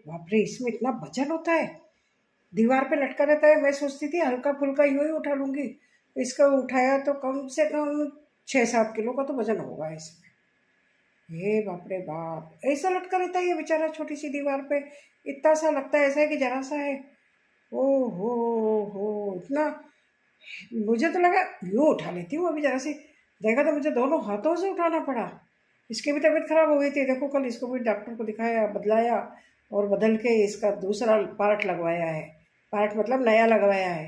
बाप रे, इसमें इतना वजन होता है, दीवार पे लटका रहता है। मैं सोचती थी हल्का फुल्का यूं ही उठा लूंगी, इसका उठाया तो कम से कम 6-7 किलो का तो वजन होगा इसमें। हे बाप रे बाप, ऐसा लटका रहता है ये बेचारा छोटी सी दीवार पे। इतना सा लगता है ऐसा है कि जरा सा है। ओ हो, इतना। मुझे तो लगा यूँ उठा लेती हूँ, अभी जरा सी देखा तो मुझे दोनों हाथों से उठाना पड़ा। इसकी भी तबीयत खराब हो गई थी, देखो कल इसको भी डॉक्टर को दिखाया, बदलाया और बदल के इसका दूसरा पार्ट लगवाया है। पार्ट मतलब नया लगवाया है।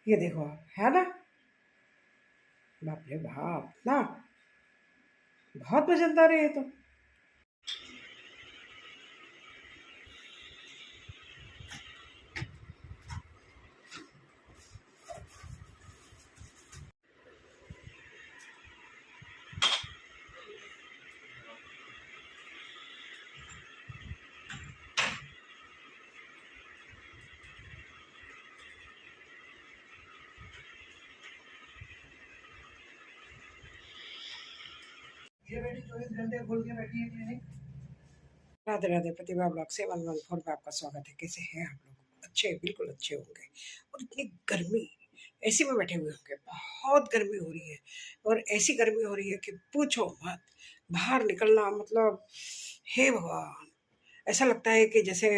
ये देखो आप, है ना। बाप रे बाप ना, बहुत वजनदार है ये तो। ये बेटी 24 घंटे खोल के बैठी है क्लिनिक। राधे राधे, प्रतिभा ब्लॉग 714 में आपका स्वागत है। कैसे हैं आप लोग? अच्छे, बिल्कुल अच्छे होंगे। और इतनी गर्मी, एसी में बैठे हुए होंगे, बहुत गर्मी हो रही है। और ऐसी गर्मी हो रही है कि पूछो मत। बाहर निकलना मतलब, हे भगवान, ऐसा लगता है कि जैसे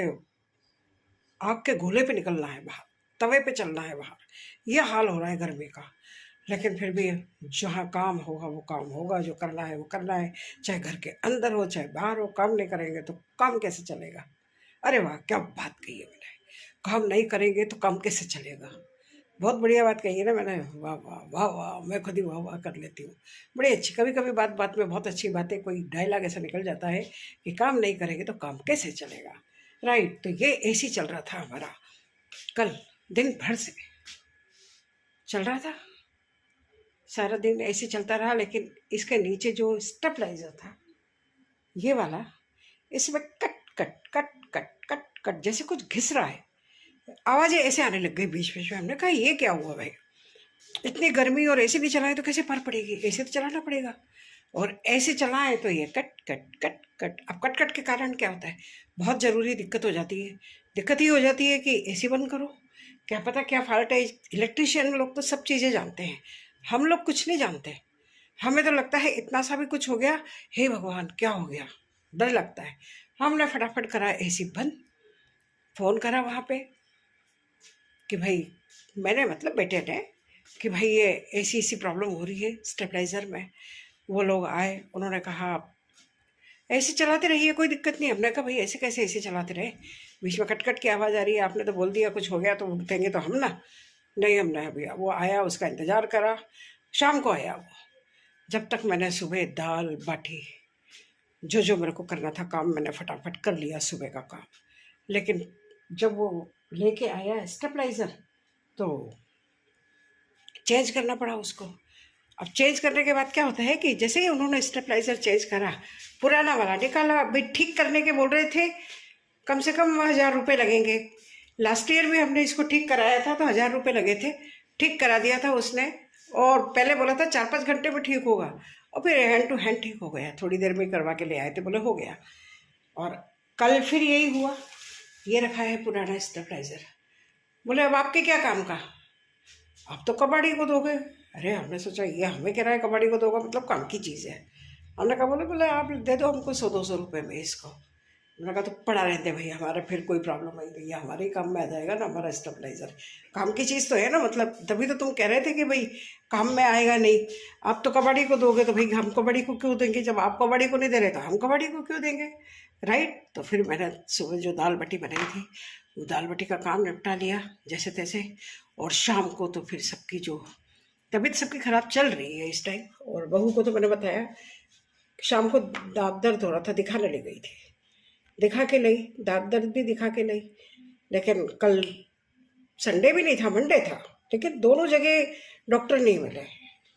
आग के गोले पे निकलना है बाहर, तवे पे चलना है बाहर। यह हाल हो रहा है गर्मी का। लेकिन फिर भी जहाँ काम होगा वो काम होगा, जो करना है वो करना है, चाहे घर के अंदर हो चाहे बाहर हो। काम नहीं करेंगे तो काम कैसे चलेगा? अरे वाह, क्या बात कही है मैंने। काम नहीं करेंगे तो काम कैसे चलेगा? बहुत बढ़िया बात कही है ना मैंने। वाह वाह वाह वाह, मैं खुद ही वाह वाह कर लेती हूँ। बड़ी अच्छी, कभी कभी बात बात में बहुत अच्छी बातें, कोई डायलॉग ऐसा निकल जाता है कि काम नहीं करेंगे तो काम कैसे चलेगा। राइट, तो ये एसी चल रहा था हमारा कल, दिन भर से चल रहा था, सारा दिन ऐसे चलता रहा। लेकिन इसके नीचे जो स्टेबलाइजर था ये वाला, इसमें cut cut cut cut cut cut जैसे कुछ घिस रहा है, आवाज़ें ऐसे आने लग गई बीच बीच में। हमने कहा ये क्या हुआ भाई, इतनी गर्मी और एसी भी चलाए तो कैसे पार पड़ेगी, एसी तो चलाना पड़ेगा। और ऐसे चलाएं तो ये कट कट कट कट। अब कट कट के कारण क्या होता है, बहुत ज़रूरी दिक्कत हो जाती है। दिक्कत ही हो जाती है कि एसी बंद करो, क्या पता क्या फॉल्ट है। इलेक्ट्रिशियन लोग तो सब चीज़ें जानते हैं, हम लोग कुछ नहीं जानते। हमें तो लगता है इतना सा भी कुछ हो गया, हे भगवान क्या हो गया, डर लगता है। हमने फटाफट करा एसी बंद, फ़ोन करा वहाँ पे कि भाई, मैंने मतलब बेटे ने, कि भाई ये ऐसी ऐसी प्रॉब्लम हो रही है स्टेबलाइज़र में। वो लोग आए, उन्होंने कहा ऐसे चलाते रहिए, कोई दिक्कत नहीं। हमने कहा भाई ऐसे कैसे ऐसे चलाते रहे, बीच में कट कट की आवाज़ आ रही है, आपने तो बोल दिया कुछ हो गया तो उठेंगे तो हम ना। नहीं, हमने अभी वो आया, उसका इंतज़ार करा, शाम को आया वो। जब तक मैंने सुबह दाल बाटी, जो जो मेरे को करना था काम, मैंने फटाफट कर लिया सुबह का काम। लेकिन जब वो लेके आया स्टेबलाइज़र तो चेंज करना पड़ा उसको। अब चेंज करने के बाद क्या होता है कि जैसे ही उन्होंने स्टेबलाइज़र चेंज करा, पुराना वाला निकाला। भाई ठीक करने के बोल रहे थे, कम से कम 1000 रुपये लगेंगे। लास्ट ईयर में हमने इसको ठीक कराया था तो 1000 रुपये लगे थे। ठीक करा दिया था उसने, और पहले बोला था 4-5 घंटे में ठीक होगा, और फिर हैंड टू हैंड ठीक हो गया। थोड़ी देर में करवा के ले आए थे, बोले हो गया। और कल फिर यही हुआ, ये रखा है पुराना स्टेबलाइज़र। बोले अब आपके क्या काम का, आप तो कबाड़ी को दोगे। अरे हमने सोचा ये हमें कह रहा है कबाड़ी को दोगा, मतलब काम की चीज़ है। हमने कहा बोले आप दे दो हमको 100-200 रुपये में इसको। मैंने कहा तो पड़ा रहते भाई, हमारा फिर कोई प्रॉब्लम नहीं, भैया हमारे ही काम में आ जाएगा ना हमारा स्टेबलाइज़र। काम की चीज़ तो है ना, मतलब तभी तो तुम कह रहे थे कि भाई काम में आएगा नहीं। आप तो कबाड़ी को दोगे तो भाई हम कबाड़ी को क्यों देंगे, जब आप कबाड़ी को नहीं दे रहे तो हम कबाड़ी को क्यों देंगे। राइट। तो फिर मैंने सुबह जो दाल बाटी बनाई थी, वो दाल बाटी का काम निपटा लिया जैसे तैसे। और शाम को तो फिर सबकी जो तबीयत सबकी ख़राब चल रही है इस टाइम। और बहू को तो मैंने बताया, शाम को दांत दर्द हो रहा था, दिखाने ले गई थी, दिखा के लाई, दांत दर्द भी दिखा के लाई। लेकिन कल संडे भी नहीं था, मंडे था, लेकिन दोनों जगह डॉक्टर नहीं मिले।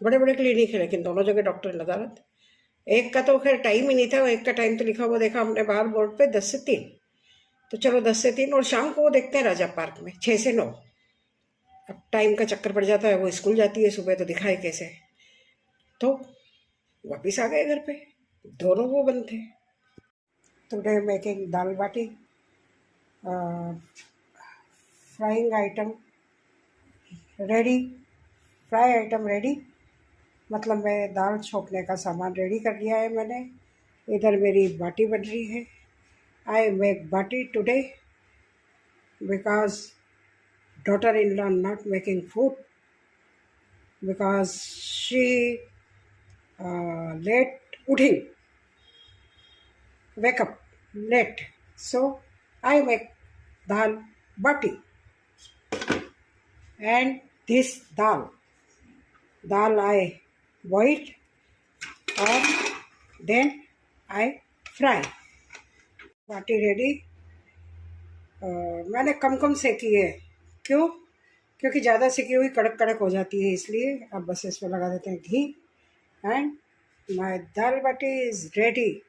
बड़े बड़े क्लिनिक है लेकिन दोनों जगह डॉक्टर नदारत। एक का तो खैर टाइम ही नहीं था, एक का टाइम तो लिखा हुआ देखा हमने बाहर बोर्ड पे 10 से 3। तो चलो 10 से 3, और शाम को वो देखते हैं राजा पार्क में 6 से 9। अब टाइम का चक्कर पड़ जाता है, वो स्कूल जाती है सुबह तो दिखाए कैसे। तो वापिस आ गए घर पे, दोनों वो बंद थे। Today making dal bati frying item ready, fry item ready, मतलब मैं दाल छोंकने का सामान रेडी कर लिया है मैंने। इधर मेरी बाटी बन रही है। I make baati today because daughter in law not making food because she late uthing, wake up late, so I make dal bati. And this dal I boil और then I fry. Baati ready. मैंने कम कम सेकी है। क्यों? क्योंकि ज़्यादा सेकी हुई कड़क कड़क हो जाती है, इसलिए अब बस इसमें लगा देते हैं घी। And my dal bati is ready.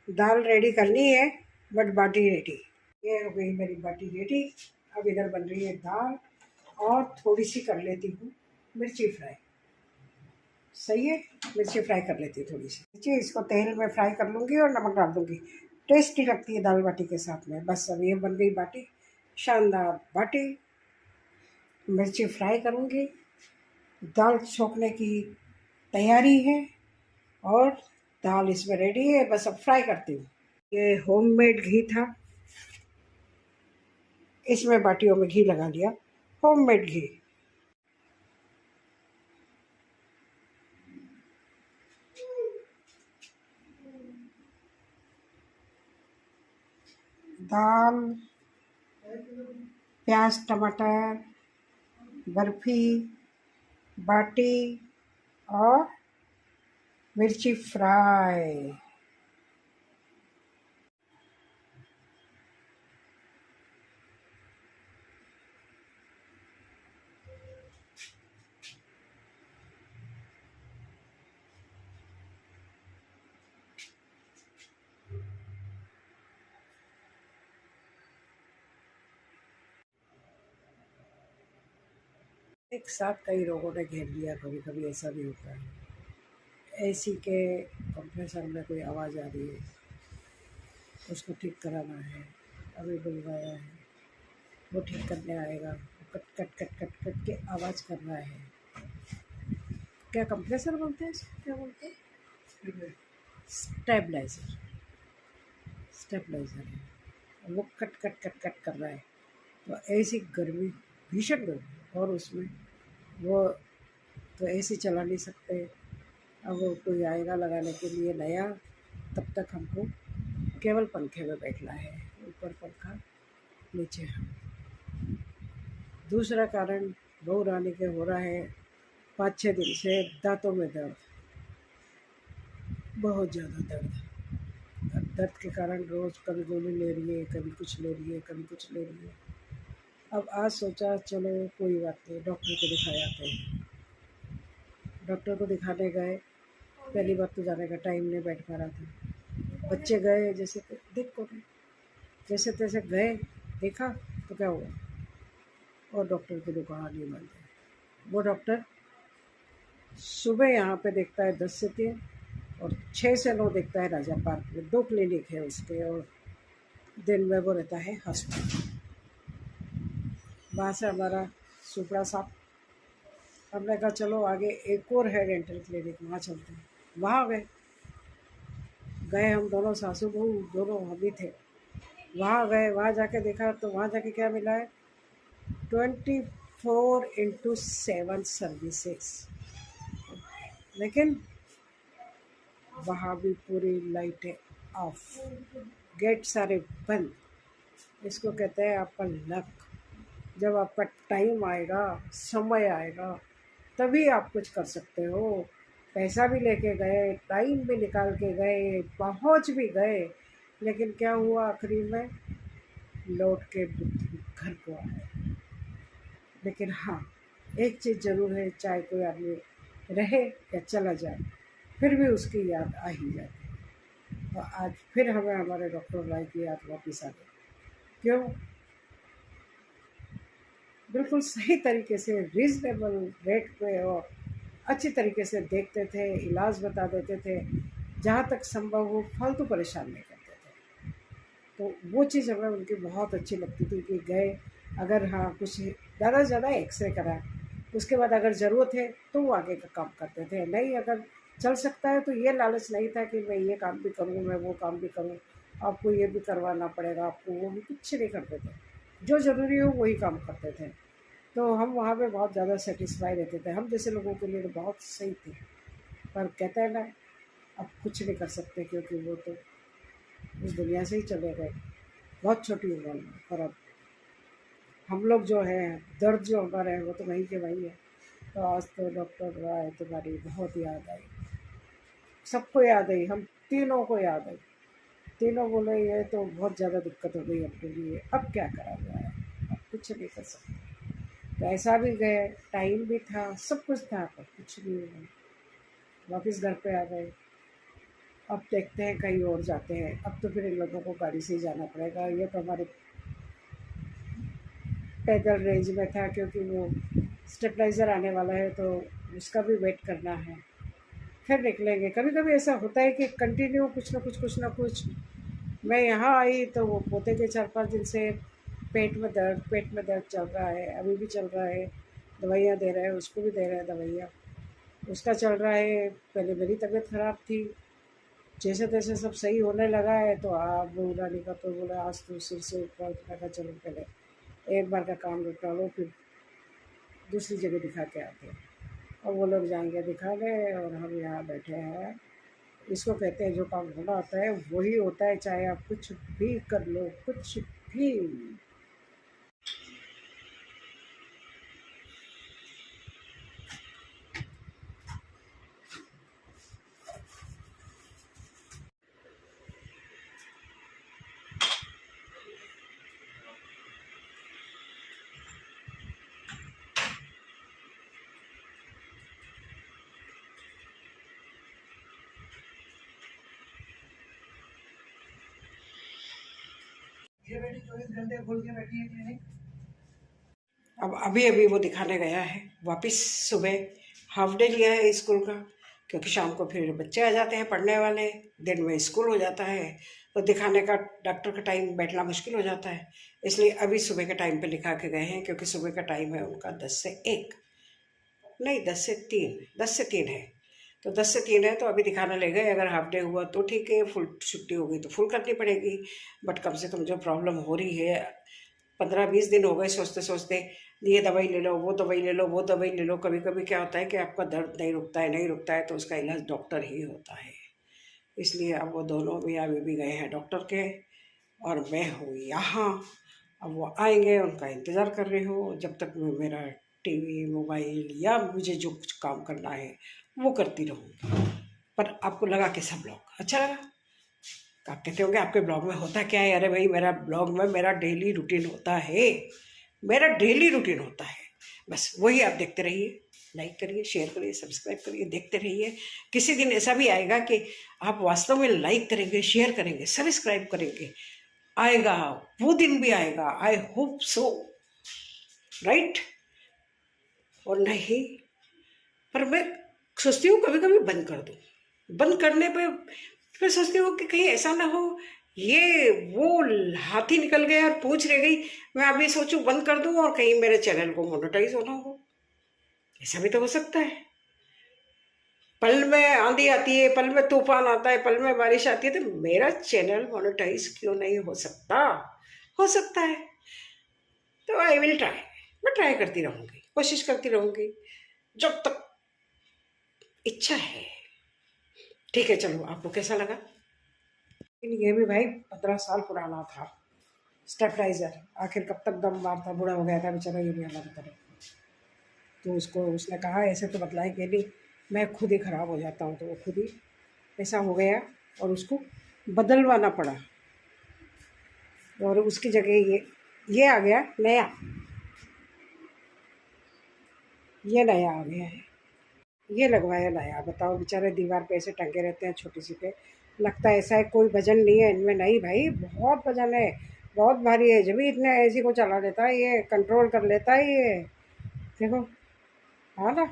दाल रेडी करनी है बट बाटी रेडी। ये हो गई मेरी बाटी रेडी। अब इधर बन रही है दाल और थोड़ी सी कर लेती हूँ मिर्ची फ्राई। सही है, मिर्ची फ्राई कर लेती हूँ थोड़ी सी मिर्ची, इसको तेल में फ्राई कर लूँगी और नमक डाल दूँगी। टेस्टी लगती है दाल बाटी के साथ में। बस अब ये बन गई बाटी, शानदार बाटी। मिर्ची फ्राई करूँगी, दाल छोंकने की तैयारी है और दाल इसमें रेडी है। बस अब फ्राई करती हूँ। ये होममेड घी था, इसमें बाटियों में घी लगा लिया, होममेड घी। दाल, प्याज टमाटर, बर्फ़ी, बाटी और मिर्ची फ्राई। एक साथ कई रोगों ने घेर लिया। कभी कभी ऐसा भी होता है। एसी के कंप्रेसर में कोई आवाज़ आ रही है, उसको ठीक कराना है। अभी बुलवाया है, वो ठीक करने आएगा। Cut cut cut cut cut के आवाज़ कर रहा है। क्या कंप्रेसर बोलते हैं इसको? क्या बोलते हैं? स्टेबलाइज़र। स्टेबलाइज़र है, वो कट कट कट कट कर रहा है। तो ऐसी गर्मी, भीषण गर्मी, और उसमें वो तो एसी चला नहीं सकते। अब वो कोई आएगा लगाने के लिए नया, तब तक हमको केवल पंखे में बैठना है। ऊपर पंखा, नीचे हम। दूसरा कारण बहू रानी के हो रहा है 5-6 दिन से दांतों में दर्द, बहुत ज़्यादा दर्द। अब दर्द के कारण रोज़ कभी गोली ले रही है, कभी कुछ ले रही है, कभी कुछ ले रही है। अब आज सोचा चलो कोई बात नहीं, डॉक्टर को दिखाए आते हैं। डॉक्टर को दिखाने गए, पहली बात तो जाने का टाइम नहीं बैठ पा रहा था। बच्चे गए जैसे देख को जैसे तैसे गए, देखा तो क्या हुआ, और डॉक्टर की दुकान नहीं बंद है। वो डॉक्टर सुबह यहाँ पे देखता है 10 से 3 और 6 से 9 देखता है राजा पार्क में। 2 क्लिनिक है उसके, और दिन में वो रहता है हॉस्पिटल। वहाँ से हमारा सुपड़ा साहब, हमने कहा चलो आगे एक और है डेंटल क्लिनिक, वहाँ चलते हैं। वहाँ गए हम दोनों, सासू बहू दोनों हम ही थे। वहाँ गए, वहाँ जाके देखा तो वहाँ जाके क्या मिला है, 24/7 सर्विसेज। लेकिन वहाँ भी पूरी लाइटें ऑफ, गेट सारे बंद। इसको कहते हैं आपका लक। जब आपका टाइम आएगा, समय आएगा, तभी आप कुछ कर सकते हो। पैसा भी लेके गए, टाइम भी निकाल के गए, पहुंच भी गए, लेकिन क्या हुआ आखिरी में, लौट के घर को आए। लेकिन हाँ, एक चीज़ ज़रूर है, चाहे कोई आदमी रहे या चला जाए, फिर भी उसकी याद आ ही जाती है। और आज फिर हमें हमारे डॉक्टर भाई की याद वापस आ गई। क्यों? बिल्कुल सही तरीके से, रीज़नेबल रेट पे और अच्छी तरीके से देखते थे, इलाज बता देते थे। जहाँ तक संभव हो फालतू परेशान नहीं करते थे। तो वो चीज़ हमें उनकी बहुत अच्छी लगती थी कि गए, अगर हाँ कुछ ज़्यादा से ज़्यादा एक्सरे करा, उसके बाद अगर ज़रूरत है तो वो आगे का काम करते थे। नहीं अगर चल सकता है तो ये लालच नहीं था कि मैं ये काम भी करूँ, मैं वो काम भी करूँ, आपको ये भी करवाना पड़ेगा, आपको वो भी, कुछ नहीं करते थे। जो ज़रूरी हो वही काम करते थे। तो हम वहाँ पे बहुत ज़्यादा सेटिस्फाई रहते थे। हम जैसे लोगों के लिए तो बहुत सही थे। पर कहते हैं ना, अब कुछ नहीं कर सकते क्योंकि वो तो इस दुनिया से ही चले गए बहुत छोटी उम्र में। पर अब हम लोग जो है, दर्द जो हमारा है वो तो वहीं के वहीं है। तो आज तो डॉक्टर राय तुम्हारी बहुत याद आई, सबको याद आई, हम तीनों को याद आई। तीनों बोले ये तो बहुत ज़्यादा दिक्कत हो गई अपने लिए, अब क्या करा जाए, अब कुछ नहीं कर सकते। पैसा भी गए, टाइम भी था, सब कुछ था, पर कुछ नहीं हुआ। वापस घर पे आ गए। अब देखते हैं कहीं और जाते हैं। अब तो फिर इन लोगों को गाड़ी से ही जाना पड़ेगा। ये तो हमारे पैदल रेंज में था क्योंकि वो स्टेबलाइज़र आने वाला है तो उसका भी वेट करना है, फिर निकलेंगे। कभी कभी ऐसा होता है कि कंटिन्यू कुछ ना कुछ। मैं यहाँ आई तो वो पोते के 4-5 दिन से पेट में दर्द चल रहा है, अभी भी चल रहा है। दवाइयाँ दे रहे हैं, उसको भी दे रहे हैं दवाइयाँ, उसका चल रहा है। पहले मेरी तबीयत ख़राब थी, जैसे तैसे सब सही होने लगा है। तो आप बुलाने का तो बोला आज तो सिर से ऊपर, तो कहा चलो पहले एक बार का काम निपटा लो, फिर दूसरी जगह दिखा के आते हैं। और वो लोग जाएंगे दिखाने और हम यहाँ बैठे हैं। इसको कहते हैं जो काम होना होता है वही होता है, चाहे आप कुछ भी कर लो, कुछ भी। ये बेटी 24 घंटे खोल के बैठी है क्लिनिक। अब अभी अभी वो दिखाने गया है वापस। सुबह हाफ डे लिया है स्कूल का, क्योंकि शाम को फिर बच्चे आ जाते हैं पढ़ने वाले, दिन में स्कूल हो जाता है, तो दिखाने का डॉक्टर का टाइम बैठना मुश्किल हो जाता है। इसलिए अभी सुबह के टाइम पे लिखा के गए हैं, क्योंकि सुबह का टाइम है उनका 10 से 1, नहीं 10 से 3, 10 से 3 है। तो 10 से 3 है तो अभी दिखाने ले गए। अगर हाफ डे हुआ तो ठीक है, फुल छुट्टी हो गई तो फुल करनी पड़ेगी। बट कम से कम जो प्रॉब्लम हो रही है, 15-20 दिन हो गए सोचते सोचते, ये दवाई ले लो, वो दवाई ले लो, वो दवाई ले लो। कभी कभी क्या होता है कि आपका दर्द नहीं रुकता है तो उसका इलाज डॉक्टर ही होता है। इसलिए अब वो दोनों भी अभी भी गए हैं डॉक्टर के, और मैं हूँ यहाँ। अब वो आएंगे, उनका इंतज़ार कर रही हूँ जब तक मैं मेरा टीवी, मोबाइल या मुझे जो कुछ काम करना है वो करती रहूँगी। पर आपको लगा कैसा ब्लॉग अच्छा लगा? आप कहते होंगे आपके ब्लॉग में होता क्या है? अरे भाई, मेरा ब्लॉग में मेरा डेली रूटीन होता है, मेरा डेली रूटीन होता है। बस वही आप देखते रहिए, लाइक करिए, शेयर करिए, सब्सक्राइब करिए, देखते रहिए। किसी दिन ऐसा भी आएगा कि आप वास्तव में लाइक करेंगे, शेयर करेंगे, सब्सक्राइब करेंगे, आएगा, वो दिन भी आएगा। I hope so, right? और नहीं, पर मैं सोचती हूँ कभी कभी बंद कर दूँ। बंद करने पे मैं सोचती हूँ कि कहीं ऐसा ना हो ये वो हाथी निकल गया और पूछ रह गई, मैं अभी सोचूं बंद कर दूं और कहीं मेरे चैनल को मोनेटाइज होना हो। ऐसा भी तो हो सकता है। पल में आंधी आती है, पल में तूफान आता है, पल में बारिश आती है, तो मेरा चैनल मोनेटाइज क्यों नहीं हो सकता? हो सकता है। तो आई विल ट्राई, मैं ट्राई करती रहूँगी, कोशिश करती रहूँगी जब तक इच्छा है। ठीक है, चलो, आपको कैसा लगा? ये भी भाई 15 साल पुराना था स्टेबलाइजर। आखिर कब तक दम मारता, बूढ़ा हो गया था बेचारा, ये भी अलग तरह। तो उसको उसने कहा ऐसे तो बतलाएंगे नहीं, मैं खुद ही ख़राब हो जाता हूँ। तो वो खुद ही ऐसा हो गया और उसको बदलवाना पड़ा, और उसकी जगह ये आ गया नया, ये नया आ गया है, ये लगवाया नया। बताओ, बेचारे दीवार पे ऐसे टंगे रहते हैं छोटी सी पे, लगता है ऐसा है कोई वजन नहीं है इनमें। नहीं भाई, बहुत वजन है, बहुत भारी है, जब भी इतने ऐसी को चला लेता है, ये कंट्रोल कर लेता है ये। देखो, हाँ ना।